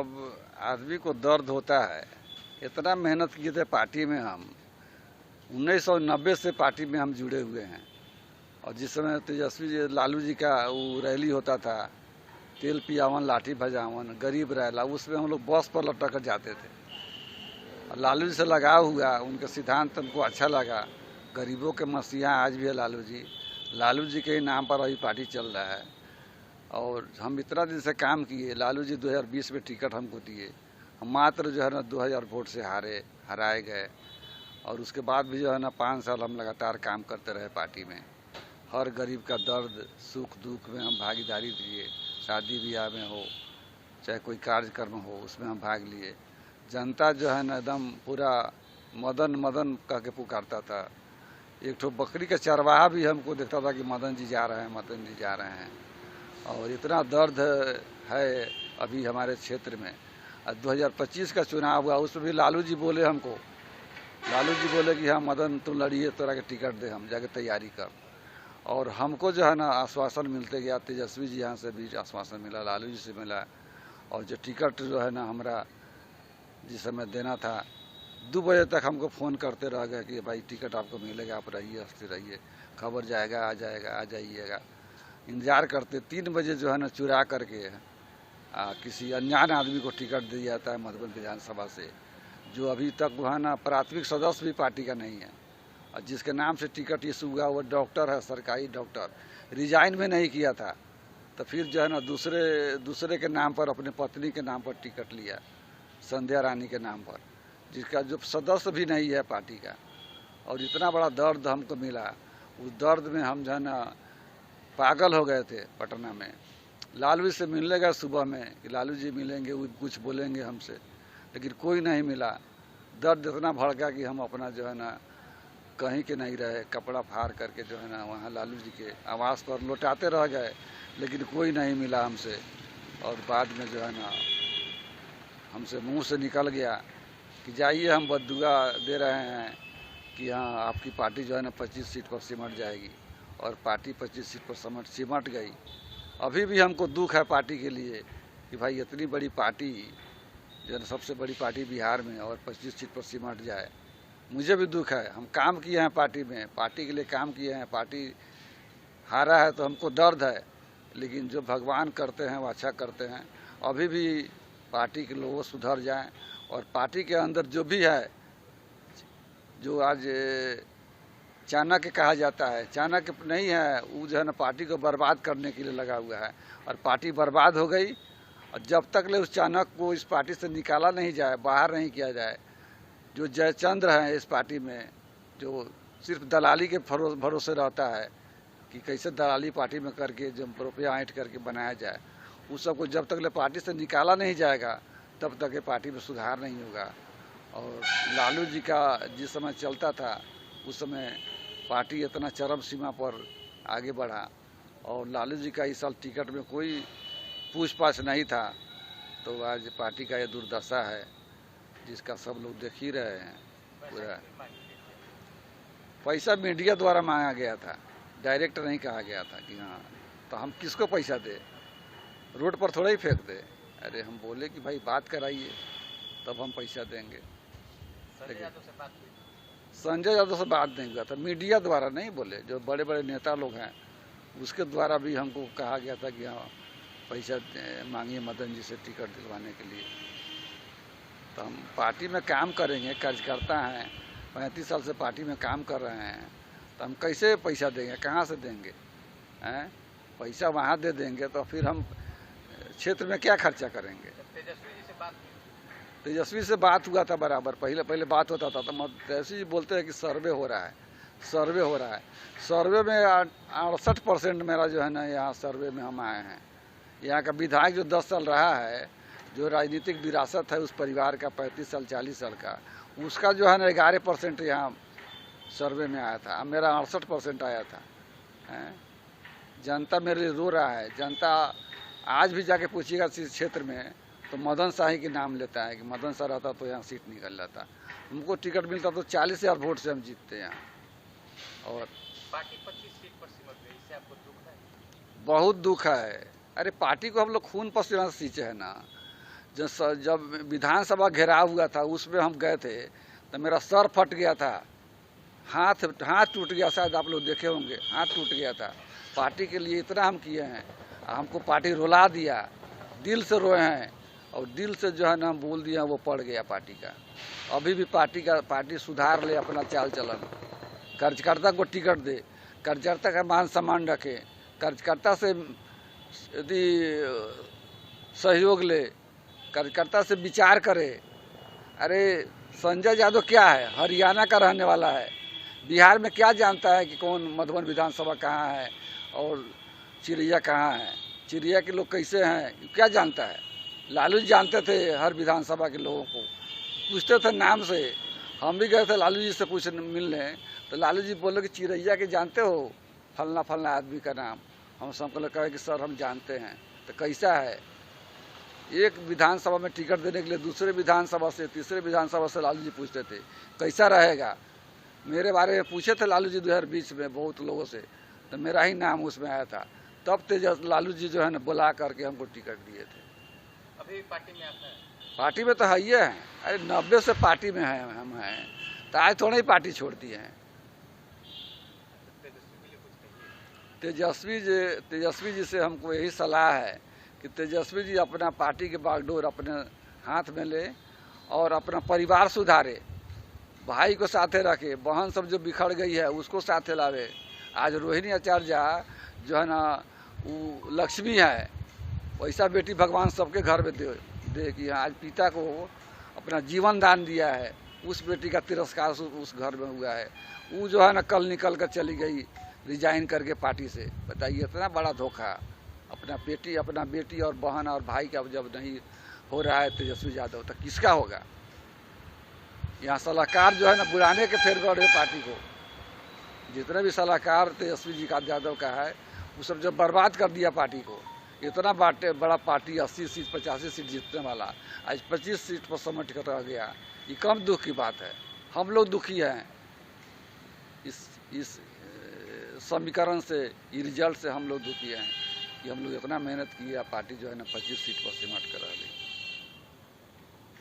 अब आदमी को दर्द होता है। इतना मेहनत किए थे पार्टी में हम 1990 से पार्टी में हम जुड़े हुए हैं। और जिस समय तेजस्वी जी लालू जी का वो रैली होता था, तेल पियावन लाठी भजावन गरीब रैला, उसमें हम लोग बस पर लटक कर जाते थे। और लालू जी से लगाव हुआ, उनके सिद्धांत हमको अच्छा लगा। गरीबों के मसीहा आज भी है लालू जी। लालू जी के ही नाम पर अभी पार्टी चल रहा है। और हम इतना दिन से काम किए। लालू जी 2020 में टिकट हमको दिए, हम मात्र जो है ना 2000 वोट से हराए गए। और उसके बाद भी जो है ना 5 साल हम लगातार काम करते रहे पार्टी में। हर गरीब का दर्द सुख दुख में हम भागीदारी दिए। शादी ब्याह में हो चाहे कोई कार्यक्रम हो, उसमें हम भाग लिए। जनता जो है ना एकदम पूरा मदन मदन कह के पुकारता था। एक ठो बकरी का चरवाहा भी हमको देखता था कि मदन जी जा रहे हैं, मदन जी जा रहे हैं। और इतना दर्द है अभी हमारे क्षेत्र में। 2025 का चुनाव हुआ, उसमें भी लालू जी बोले हमको, लालू जी बोले कि हाँ मदन तुम लड़िए, तोरा के टिकट दे, हम जाके तैयारी कर। और हमको जो है ना आश्वासन मिलते गया। तेजस्वी जी यहाँ से भी आश्वासन मिला, लालू जी से मिला। और जो टिकट जो है ना हमारा जिस समय देना था, 2 बजे तक हमको फ़ोन करते रह गए कि भाई टिकट आपको मिलेगा, आप रहिए, हंसते रहिए, खबर जाएगा, आ जाएगा, आ जाइएगा। इंतज़ार करते 3 बजे जो है ना चुरा करके किसी अनजान आदमी को टिकट दिया जाता है मधुबन विधानसभा से, जो अभी तक वह ना प्राथमिक सदस्य भी पार्टी का नहीं है। और जिसके नाम से टिकट इशू हुआ वो डॉक्टर है, सरकारी डॉक्टर, रिजाइन में नहीं किया था। तो फिर जो है ना दूसरे के नाम पर, अपने पत्नी के नाम पर टिकट लिया, संध्या रानी के नाम पर, जिसका जो सदस्य भी नहीं है पार्टी का। और इतना बड़ा दर्द हमको मिला, उस दर्द में हम जो है ना पागल हो गए थे पटना में। लालू जी से मिलने गए सुबह में कि लालू जी मिलेंगे, वो कुछ बोलेंगे हमसे, लेकिन कोई नहीं मिला। दर्द इतना भड़का कि हम अपना जो है ना कहीं के नहीं रहे, कपड़ा फाड़ करके जो है ना वहाँ लालू जी के आवास पर लौटाते रह गए, लेकिन कोई नहीं मिला हमसे। और बाद में जो है ना हमसे मुंह से निकल गया कि जाइए, हम बद्दुआ दे रहे हैं कि हाँ आपकी पार्टी जो है ना 25 सीट पर सिमट जाएगी। और पार्टी 25 सीट पर सिमट गई। अभी भी हमको दुख है पार्टी के लिए कि भाई इतनी बड़ी पार्टी जो है सबसे बड़ी पार्टी बिहार में, और 25 सीट पर सिमट जाए। मुझे भी दुख है। हम काम किए हैं पार्टी में, पार्टी के लिए काम किए हैं, पार्टी हारा है तो हमको दर्द है, लेकिन जो भगवान करते हैं वो अच्छा करते हैं। अभी भी पार्टी के लोग सुधर जाएं। और पार्टी के अंदर जो भी है, जो आज चाणक्य कहा जाता है, चाणक्य नहीं है, वो जो है ना पार्टी को बर्बाद करने के लिए लगा हुआ है। और पार्टी बर्बाद हो गई। और जब तक ले उस चाणक्य को इस पार्टी से निकाला नहीं जाए, बाहर नहीं किया जाए, जो जयचंद्र हैं इस पार्टी में, जो सिर्फ दलाली के भरोसे रहता है कि कैसे दलाली पार्टी में करके जब रुपया ऐंठ करके बनाया जाए, उस सबको जब तक ले पार्टी से निकाला नहीं जाएगा तब तक ये पार्टी में सुधार नहीं होगा। और लालू जी का जिस समय चलता था उस समय पार्टी इतना चरम सीमा पर आगे बढ़ा। और लालू जी का इस साल टिकट में कोई पूछ पाछ नहीं था, तो आज पार्टी का ये दुर्दशा है जिसका सब लोग देख ही रहे हैं। पूरा पैसा मीडिया द्वारा मांगा गया था, डायरेक्ट नहीं कहा गया था कि हाँ, तो हम किसको पैसा दे, रोड पर थोड़ा ही फेंक दे। अरे हम बोले कि भाई बात कराइए तब हम पैसा देंगे। संजय यादव से बात नहीं हुआ था, मीडिया द्वारा नहीं बोले, जो बड़े बड़े नेता लोग हैं उसके द्वारा भी हमको कहा गया था कि हाँ पैसा मांगिए मदन जी से टिकट दिलवाने के लिए। तो हम पार्टी में काम करेंगे, कार्यकर्ता हैं, 35 साल से पार्टी में काम कर रहे हैं, तो हम कैसे पैसा देंगे, कहाँ से देंगे हैं? पैसा वहाँ दे देंगे तो फिर हम क्षेत्र में क्या खर्चा करेंगे। तेजस्वी से बात हुआ था बराबर, पहले बात होता था, तो तेजस्वी जी बोलते हैं कि सर्वे हो रहा है, सर्वे हो रहा है। सर्वे में 68% मेरा जो है ना यहाँ सर्वे में हम आए हैं। यहाँ का विधायक जो 10 साल रहा है, जो राजनीतिक विरासत है उस परिवार का 35 साल 40 साल का, उसका जो है ना 11% यहाँ सर्वे में आया था। अब मेरा 68% आया था। जनता मेरे लिए रो रहा है। जनता आज भी जाके पूछिएगा इस क्षेत्र में तो मदन शाही के नाम लेता है कि मदन शाह रहता तो यहाँ सीट निकल जाता। हमको टिकट मिलता तो 40,000 वोट से हम जीतते यहाँ। और पार्टी 25 सीट पर सिमट गई, इससे आपको दुख है? बहुत दुख है। अरे पार्टी को हम लोग खून पसीना से सींचे है ना। जब विधानसभा घेराव हुआ था उसमें हम गए थे तो मेरा सर फट गया था, हाथ टूट गया, शायद आप लोग देखे होंगे, हाथ टूट गया था। पार्टी के लिए इतना हम किए हैं, हमको पार्टी रुला दिया, दिल से रोए हैं और दिल से जो है ना हम बोल दिया वो पड़ गया पार्टी का। अभी भी पार्टी सुधार ले अपना चाल चलन, कार्यकर्ता को टिकट दे, कार्यकर्ता का मान सम्मान रखे, कार्यकर्ता से यदि सहयोग ले, कार्यकर्ता से विचार करे। अरे संजय यादव क्या है, हरियाणा का रहने वाला है, बिहार में क्या जानता है कि कौन मधुबन विधानसभा कहाँ है और चिड़ैया कहाँ है, चिड़ैया के लोग कैसे हैं क्या जानता है। लालू जी जानते थे हर विधानसभा के लोगों को, पूछते थे नाम से। हम भी गए थे लालू जी से मिलने, तो लालू जी बोले कि चिड़ैया के जानते हो, फलना फलना आदमी का नाम। हम सबको कहे कि सर हम जानते हैं। तो कैसा है, एक विधानसभा में टिकट देने के लिए दूसरे विधानसभा से तीसरे विधानसभा से लालू जी पूछते थे कैसा रहेगा। मेरे बारे में पूछे थे लालू जी 2020 में बहुत लोगों से, तो मेरा ही नाम उसमें आया था। तब लालू जी जो है ना बुला करके हमको टिकट दिए थे। अभी पार्टी में आप हैं? पार्टी में तो है ही है। अरे 90 से पार्टी में है हम हैं, तो आज थोड़ा ही पार्टी छोड़ दी है। तेजस्वी जी से हमको यही सलाह है कि तेजस्वी जी अपना पार्टी के बागडोर अपने हाथ में ले और अपना परिवार सुधारे, भाई को साथे रखे, बहन सब जो बिखर गई है उसको साथे लावे। आज रोहिणी आचार्य जो है ना वो लक्ष्मी है, वैसा बेटी भगवान सबके घर में दे कि आज पिता को अपना जीवन दान दिया है, उस बेटी का तिरस्कार उस घर में हुआ है। वो जो है ना कल निकल कर चली गई रिजाइन करके पार्टी से। बताइए इतना बड़ा धोखा। अपना बेटी और बहन और भाई का जब नहीं हो रहा है तेजस्वी यादव, तो किसका होगा। यहाँ सलाहकार जो है ना बुलाने के फेर गए पार्टी को, जितने भी सलाहकार तेजस्वी जी का यादव का है वो सब जब बर्बाद कर दिया पार्टी को। इतना बड़ा पार्टी 80 सीट 85 सीट जीतने वाला आज 25 सीट पर समझ कर रह गया, ये कम दुख की बात है। हम लोग दुखी हैं इस समीकरण से, ये रिजल्ट से हम लोग दुखी हैं कि हम लोग इतना मेहनत किया, पार्टी जो है ना 25 सीट पर सिमट कर रह गई।